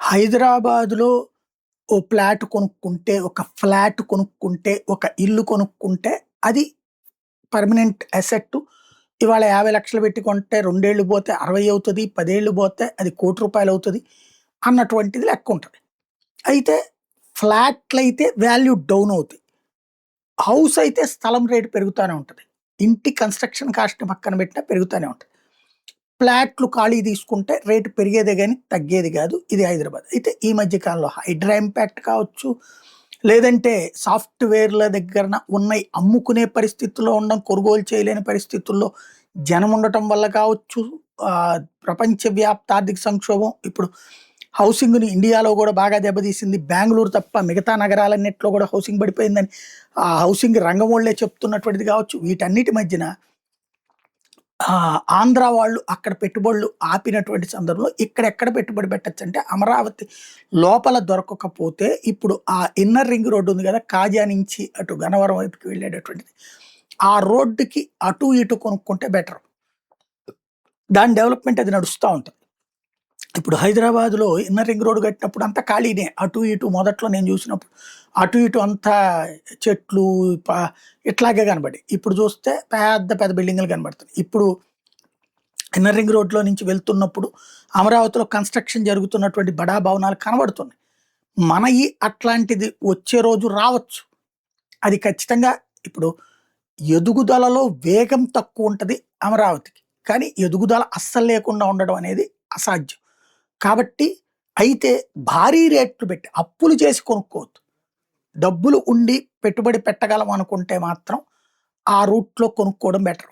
హైదరాబాద్‌లో ఓ ఫ్లాట్ కొనుక్కుంటే, ఒక ఇల్లు కొనుక్కుంటే అది పర్మనెంట్ అసెట్. ఇవాళ 50,00,000 పెట్టి కొంటే 2 ఏళ్ళు పోతే 60 అవుతది. 10 ఏళ్ళు పోతే అది రూ. 1,00,00,000 అవుతది అన్నటువంటిది లెక్కుంటది. అయితే ఫ్లాట్‌లయితే వాల్యూ డౌన్ అవుతాయి. హౌస్ అయితే స్థలం రేటు పెరుగుతానే ఉంటది. ఇంటి కన్‌స్ట్రక్షన్ కాస్ట్‌ని పక్కన పెట్టినా పెరుగుతానే ఉంటది. ఫ్లాట్లు ఖాళీ తీసుకుంటే రేటు పెరిగేదే గాని తగ్గేది గాదు. ఇది హైదరాబాద్. అయితే ఈ మధ్య కాలంలో హైడ్రా ఇంపాక్ట్ కావచ్చు, లేదంటే సాఫ్ట్‌వేర్‌ల దగ్గరన ఉన్నయి అమ్ముకునే పరిస్థితుల్లో ఉండడం, కొనుగోలు చేయలేని పరిస్థితుల్లో జనం ఉండటం వల్ల కావచ్చు, ప్రపంచవ్యాప్త ఆర్థిక సంక్షోభం ఇప్పుడు హౌసింగ్‌ని ఇండియాలో గూడా బాగా దెబ్బతీసింది. బెంగుళూరు తప్ప మిగతా నగరాలన్నిట్లో గూడా హౌసింగ్ పడిపోయిందని హౌసింగ్ రంగం వోళ్ళే చెప్తున్నటువంటిది కావచ్చు. వీటన్నిటి మధ్యన ఆంధ్ర వాళ్ళు అక్కడ పెట్టుబడులు ఆపినటువంటి సందర్భంలో ఇక్కడెక్కడ పెట్టుబడి పెట్టొచ్చంటే అమరావతి లోపల దొరకకపోతే ఇప్పుడు ఆ ఇన్నర్ రింగ్ రోడ్ ఉంది గదా! కాజా నుంచి అటు గన్నవరం వైపుకి వెళ్ళేటటువంటిది. ఆ రోడ్డుకి అటు ఇటు కొనుక్కుంటే బెటర్. దాని డెవలప్‌మెంట్ అది నడుస్తా ఉంటది. ఇప్పుడు హైదరాబాద్‌లో ఇన్నర్ రింగ్ రోడ్ కట్టినప్పుడు అంతా ఖాళీనే. అటు ఇటు మొదట్లో నేను చూసినప్పుడు అటు ఇటు అంతా చెట్లు ప ఇట్లాగే కనబడాయి. ఇప్పుడు చూస్తే పెద్ద పెద్ద బిల్డింగులు కనబడుతున్నాయి. ఇప్పుడు ఇన్నర్ రింగ్ రోడ్‌లో నుంచి వెళ్తున్నప్పుడు అమరావతిలో కన్‌స్ట్రక్షన్ జరుగుతున్నటువంటి బడా భవనాలు కనబడుతున్నాయి. మనయి అట్లాంటిది వచ్చే రోజు రావచ్చు. అది ఖచ్చితంగా ఇప్పుడు ఎదుగుదలలో వేగం తక్కువుంటది అమరావతికి. కానీ ఎదుగుదల అస్సలు లేకుండా ఉండడం అనేది అసాధ్యం. కాబట్టి అయితే భారీ రేట్లు పెట్టి అప్పులు చేసి కొనుక్కోవద్దు. డబ్బులు ఉండి పెట్టుబడి పెట్టగలం అనుకుంటే మాత్రం ఆ రూట్‌లో కొనుక్కోవడం బెటర్.